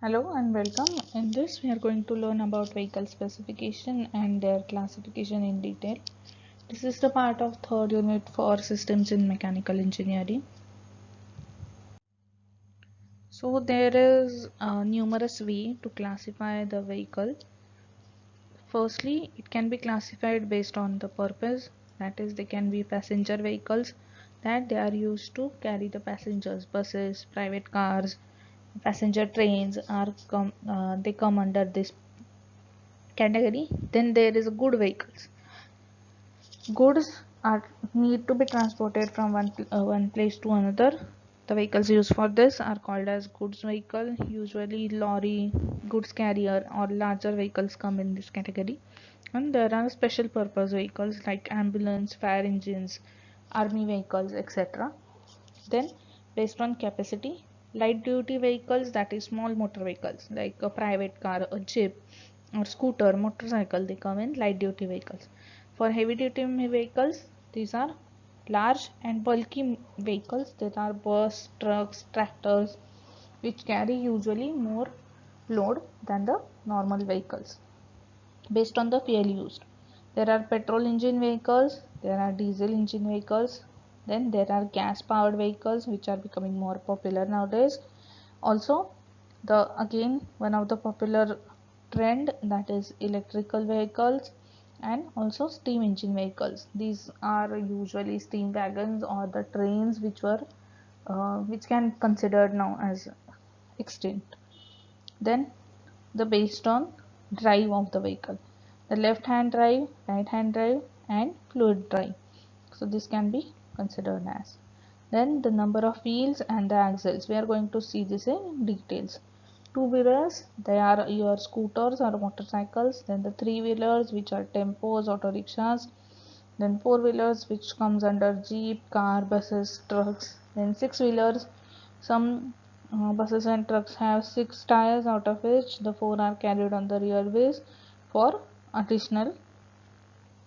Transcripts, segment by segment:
Hello and welcome. In this we are going to learn about vehicle specification and their classification in detail. This is the part of third unit for systems in mechanical engineering. So there is numerous way to classify the vehicle. Firstly, it can be classified based on the purpose, that is they can be passenger vehicles that they are used to carry the passengers, buses, private cars, passenger trains they come under this category. Then there is good vehicles. Goods are need to be transported from one place to another. The vehicles used for this are called as goods vehicle. Usually lorry, goods carrier or larger vehicles come in this category. And there are special purpose vehicles like ambulance, fire engines, army vehicles, etc. Then based on capacity, light duty vehicles, that is small motor vehicles like a private car, a jeep or scooter, motorcycle, they come in light duty vehicles. For heavy duty vehicles, these are large and bulky vehicles, that are bus, trucks, tractors, which carry usually more load than the normal vehicles. Based on the fuel used, there are petrol engine vehicles, there are diesel engine vehicles, then there are gas powered vehicles which are becoming more popular nowadays. Also, the again one of the popular trend, that is electrical vehicles, and also steam engine vehicles. These are usually steam wagons or the trains which can considered now as extinct. Then the based on drive of the vehicle, the left hand drive, right hand drive and fluid drive. So this can be considered as. Then the number of wheels and the axles, we are going to see this in details. Two wheelers, they are your scooters or motorcycles. Then the three wheelers, which are tempos, auto rickshaws. Then four wheelers, which comes under jeep, car, buses, trucks. Then six wheelers, some buses and trucks have six tires, out of which the four are carried on the rear wheels for additional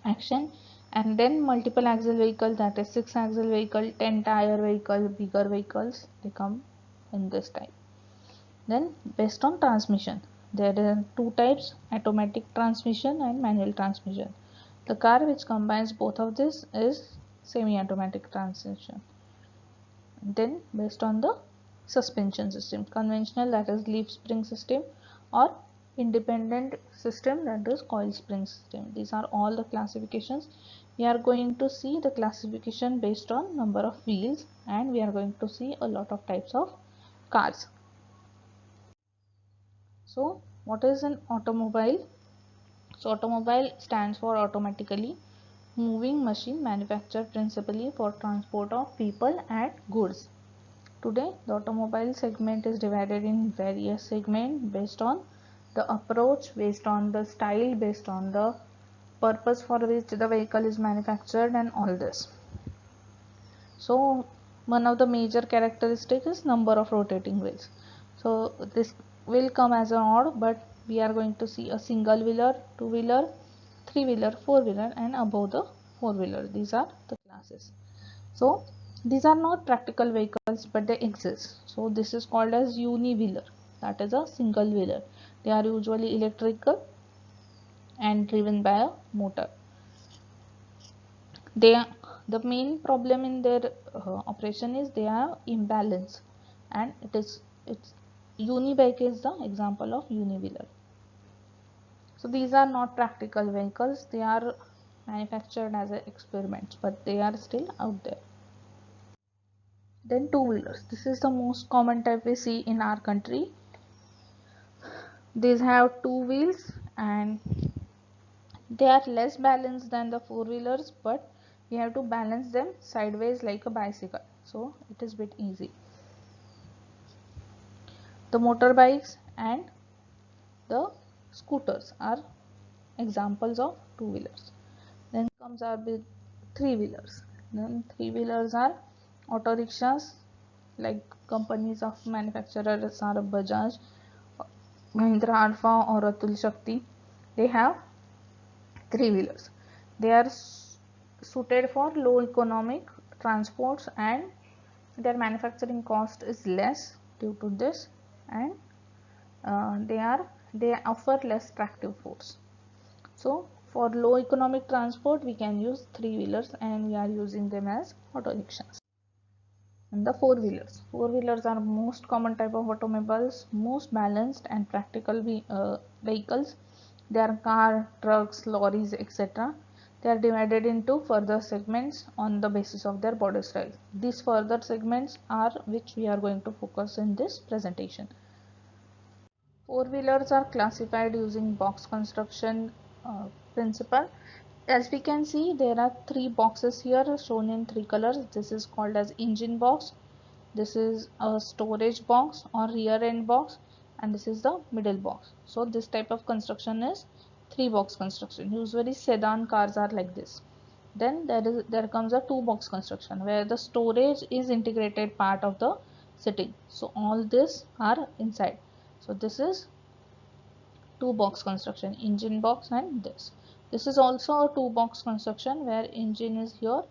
action. And then multiple axle vehicle, that is six axle vehicle, 10 tire vehicle, bigger vehicles, they come in this type. Then based on transmission, there are two types, automatic transmission and manual transmission. The car which combines both of this is semi-automatic transmission. Then based on the suspension system, conventional, that is leaf spring system, or independent system, that is coil spring system. These are all the classifications. We are going to see the classification based on number of wheels, and we are going to see a lot of types of cars. So what is an automobile? So automobile stands for automatically moving machine manufactured principally for transport of people and goods. Today, the automobile segment is divided in various segments based on the approach, based on the style, based on the purpose for which the vehicle is manufactured, and all this. So, one of the major characteristics is number of rotating wheels. So, this will come as an odd, but we are going to see a single wheeler, two wheeler, three wheeler, four wheeler, and above the four wheeler. These are the classes. So these are not practical vehicles, but they exist. So this is called as uni-wheeler, that is a single wheeler. They are usually electrical and driven by a motor. They the main problem in their operation is they are imbalance, and it's uni-bike is the example of uni-wheeler. So these are not practical vehicles, they are manufactured as experiments, but they are still out there. Then two wheelers, this is the most common type we see in our country. These have two wheels and they are less balanced than the four wheelers, but we have to balance them sideways like a bicycle, so it is bit easy. The motorbikes and the scooters are examples of two wheelers. Then comes our big three wheelers. Then three wheelers are auto rickshaws, like companies of manufacturers are Bajaj, Mahindra Alpha or Atul Shakti. They have three wheelers. They are suited for low economic transports and their manufacturing cost is less due to this, and they offer less tractive force. So for low economic transport we can use three-wheelers, and we are using them as auto rickshaws. And the four-wheelers are most common type of automobiles, most balanced and practical vehicles. They are car, trucks, lorries, etc. They are divided into further segments on the basis of their body size. These further segments are which we are going to focus in this presentation. Four-wheelers are classified using box construction principle. As we can see, there are three boxes here shown in three colors. This is called as engine box, this is a storage box or rear end box, and this is the middle box. So this type of construction is three box construction. Usually sedan cars are like this. Then there comes a two box construction where the storage is integrated part of the sitting. So all this are inside. So this is two box construction, engine box, and this is also a two box construction where engine is here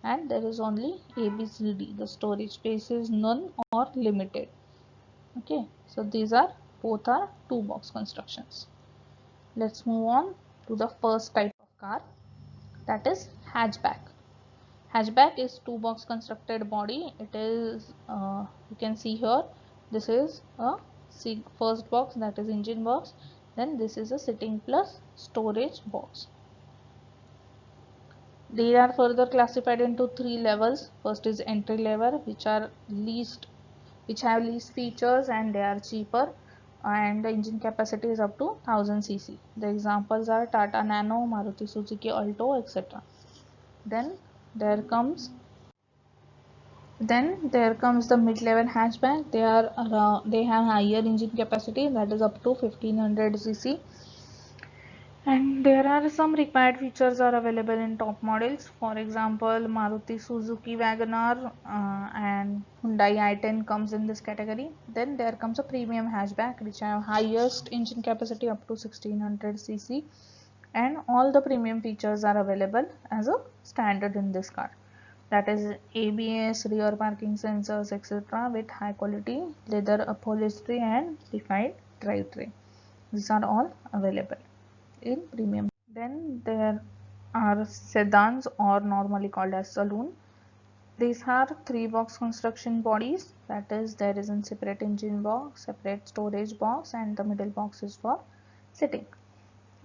and there is only ABCD. The storage space is none or limited. Okay, so these are both are two box constructions. Let's move on to the first type of car, that is hatchback. Hatchback is two box constructed body. It is you can see here, this is a first box, that is engine box, then this is a sitting plus storage box. They are further classified into three levels. First is entry level, which have least features and they are cheaper, and the engine capacity is up to 1000 cc. The examples are Tata Nano, Maruti Suzuki Alto, etc. Then there comes the mid-level hatchback. They have higher engine capacity, that is up to 1500 cc, and there are some required features are available in top models. For example, Maruti Suzuki Wagoner and Hyundai i10 comes in this category. Then there comes a premium hatchback which have highest engine capacity up to 1600 cc, and all the premium features are available as a standard in this car, that is ABS, rear parking sensors, etc. with high quality leather upholstery and refined drivetrain. These are all available in premium. Then there are sedans, or normally called as saloon. These are three box construction bodies, that is there is a separate engine box, separate storage box, and the middle box is for sitting.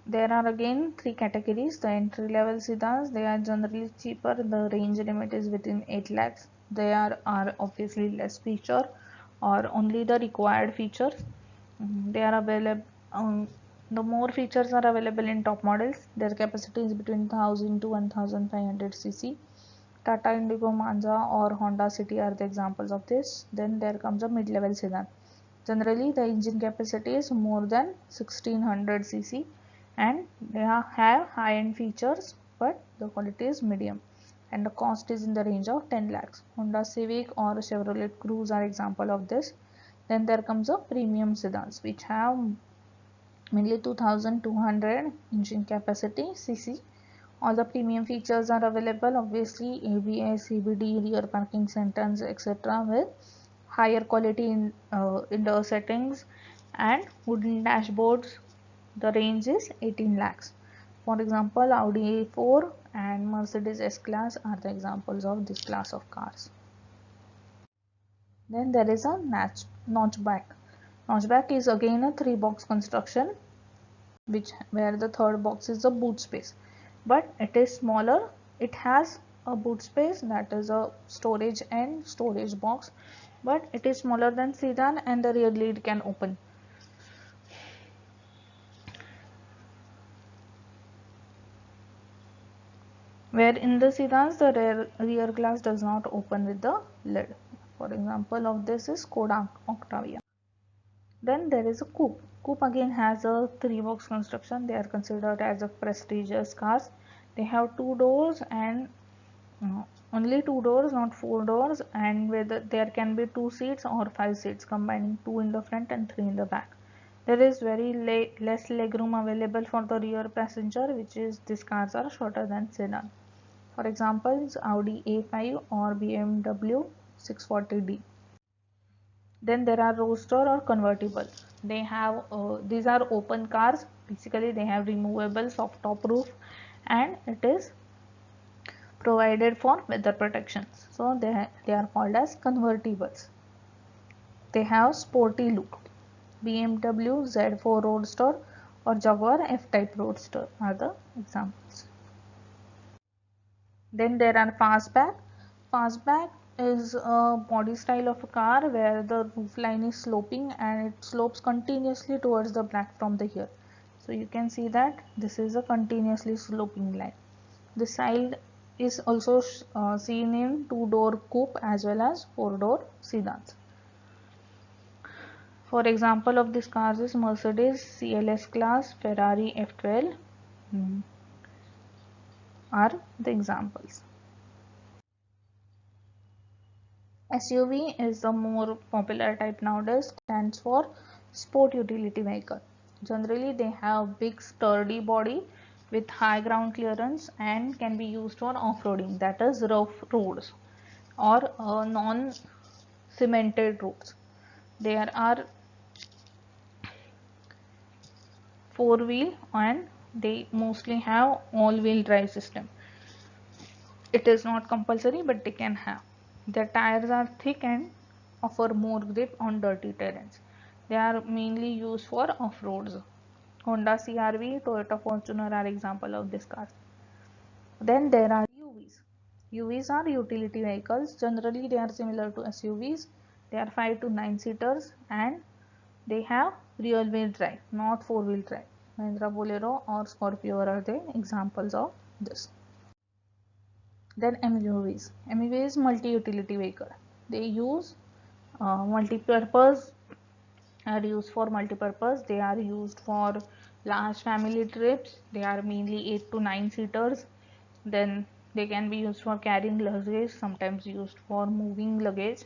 There are again three categories. The entry level sedans, they are generally cheaper. The range limit is within 8 lakhs. They are obviously less feature or only the required features. They are available. The more features are available in top models. Their capacity is between 1000 to 1500 cc. Tata Indigo, Manza or Honda City are the examples of this. Then there comes a mid-level sedan. Generally, the engine capacity is more than 1600 cc and they have high-end features, but the quality is medium and the cost is in the range of 10 lakhs. Honda Civic or Chevrolet Cruze are example of this. Then there comes a premium sedans which have mainly 2200 engine capacity cc. All the premium features are available, obviously ABS, CBD, rear parking sensors, etc. with higher quality in indoor settings and wooden dashboards. The range is 18 lakhs. For example, Audi A4 and Mercedes S-Class are the examples of this class of cars. Then there is a notchback. Notchback is again a three box construction where the third box is the boot space, but it is smaller. It has a boot space, that is a storage and storage box, but it is smaller than sedan and the rear lid can open. Where in the sedans the rear glass does not open with the lid. For example of this is Skoda Octavia. Then there is a coupe. Coupe again has a three box construction. They are considered as a prestigious cars. They have two doors and only two doors, not four doors, and whether there can be two seats or five seats, combining two in the front and three in the back. There is very less legroom available for the rear passenger, which is these cars are shorter than sedan. For example, Audi A5 or BMW 640D. Then there are roadster or convertible. They have these are open cars. Basically, they have removable soft top roof, and it is provided for weather protections. So they are called as convertibles. They have sporty look. BMW Z4 Roadster or Jaguar F-Type Roadster are the examples. Then there are fastback. Fastback is a body style of a car where the roof line is sloping and it slopes continuously towards the back from the here. So you can see that this is a continuously sloping line. This side is also seen in two-door coupe as well as four-door sedans. For example of these cars is Mercedes CLS class, Ferrari F12 are the examples. SUV is the more popular type nowadays, stands for sport utility vehicle. Generally they have big sturdy body with high ground clearance and can be used for off-roading, that is rough roads or non-cemented roads. There are four-wheel and they mostly have all-wheel drive system. It is not compulsory but they can have. Their tires are thick and offer more grip on dirty terrains. They are mainly used for off-roads. Honda CR-V, Toyota Fortuner are example of this car. Then there are UVs. UVs are utility vehicles. Generally they are similar to SUVs. They are 5 to 9 seaters and they have rear wheel drive, not four wheel drive. Mahindra Bolero or Scorpio are the examples of this. Then MUVs. MUVs multi-utility vehicle. They use multi-purpose, are used for multi-purpose. They are used for large family trips. They are mainly 8 to 9 seaters. Then they can be used for carrying luggage, sometimes used for moving luggage.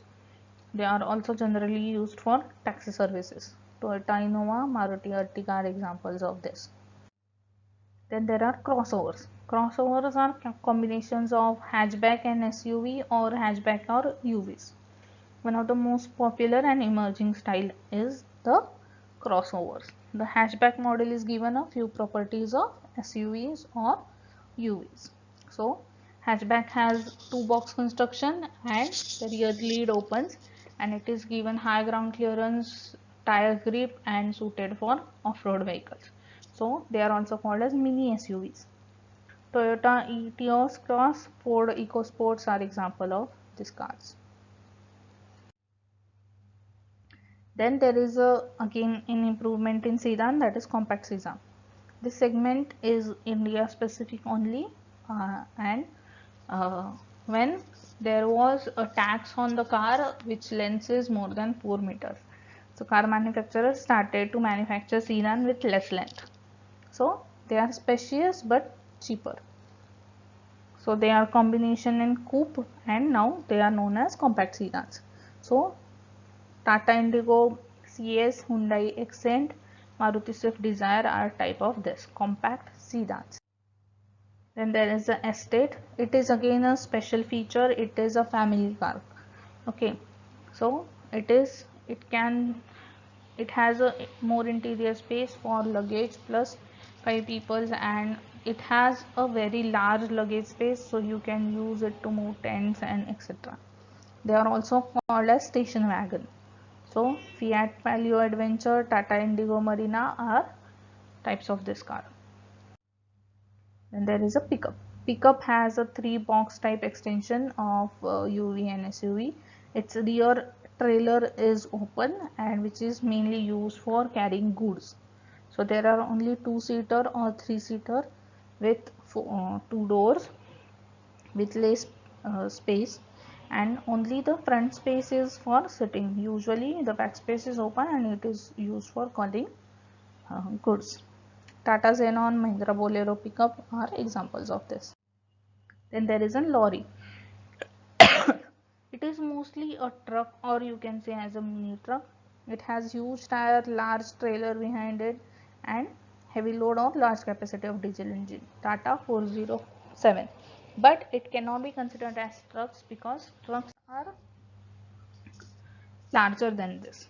They are also generally used for taxi services. Toyota Innova, Maruti Ertiga are examples of this. Then there are crossovers. Crossovers are combinations of hatchback and SUV or hatchback or UVs. One of the most popular and emerging style is the crossovers. The hatchback model is given a few properties of SUVs or UVs. So hatchback has two box construction and the rear lid opens and it is given high ground clearance, tire grip and suited for off-road vehicles. So they are also called as mini SUVs. Toyota Etios Cross, Ford EcoSports are example of these cars. Then there is again an improvement in sedan, that is compact sedan. This segment is India specific only and when there was a tax on the car which length is more than 4 meters. So car manufacturers started to manufacture sedan with less length. So they are spacious but cheaper. So they are combination in coupe and now they are known as compact sedans. So Tata Indigo, CS, Hyundai Accent, Maruti Swift Dzire are type of this compact sedans. Then there is the Estate. It is again a special feature. It is a family car. Okay, so it has a more interior space for luggage plus 5 people and it has a very large luggage space so you can use it to move tents and etc. They are also called as station wagon. So Fiat Palio Adventure, Tata Indigo Marina are types of this car. Then there is a pickup. Pickup has a 3 box type extension of UV and SUV. Its rear trailer is open and which is mainly used for carrying goods. So there are only 2-seater or 3-seater with 2 doors with less space and only the front space is for sitting. Usually the back space is open and it is used for carrying goods. Tata Xenon, Mahindra Bolero pickup are examples of this. Then there is a lorry. It is mostly a truck or you can say as a mini truck. It has huge tire, large trailer behind it and heavy load or large capacity of diesel engine. Tata 407. But it cannot be considered as trucks because trucks are larger than this.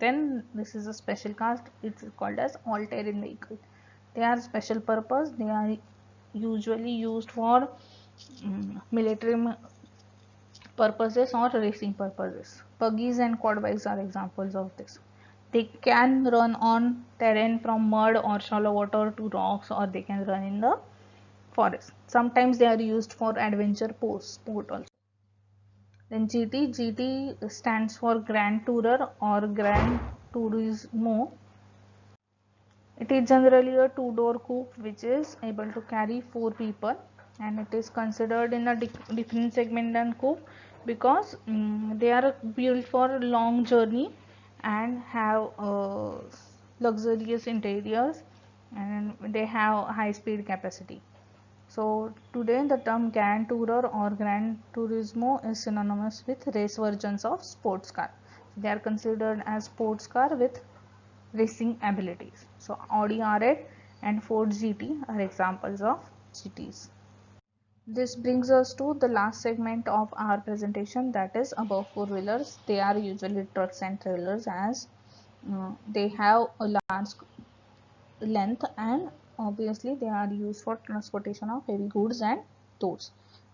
Then this is a special cast. It's called as all-terrain vehicle. They are special purpose. They are usually used for military purposes or racing purposes. Buggies and quad bikes are examples of this. They can run on terrain from mud or shallow water to rocks, or they can run in the forest. Sometimes they are used for adventure sport also. Then GT stands for Grand Tourer or Grand Turismo. It is generally a two-door coupe which is able to carry 4 people, and it is considered in a different segment than coupe because they are built for long journey and have luxurious interiors, and they have high speed capacity. So today the term Grand Tourer or Gran Turismo is synonymous with race versions of sports car. They are considered as sports car with racing abilities. So Audi R8 and Ford GT are examples of GTs. This brings us to the last segment of our presentation, that is above four-wheelers. They are usually trucks and trailers, as they have a large length and obviously they are used for transportation of heavy goods and tools.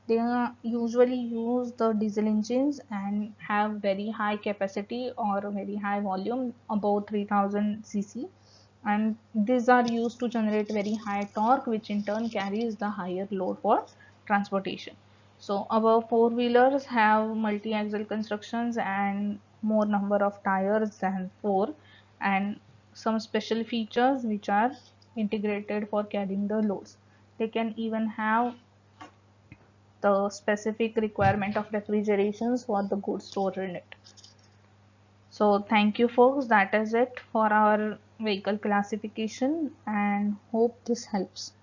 They usually use the diesel engines and have very high capacity or very high volume, above 3000 cc, and these are used to generate very high torque, which in turn carries the higher load for transportation. So above four-wheelers have multi-axle constructions and more number of tires than four, and some special features which are integrated for carrying the loads. They can even have the specific requirement of refrigerations for the goods stored in it. So thank you folks, that is it for our vehicle classification, and hope this helps.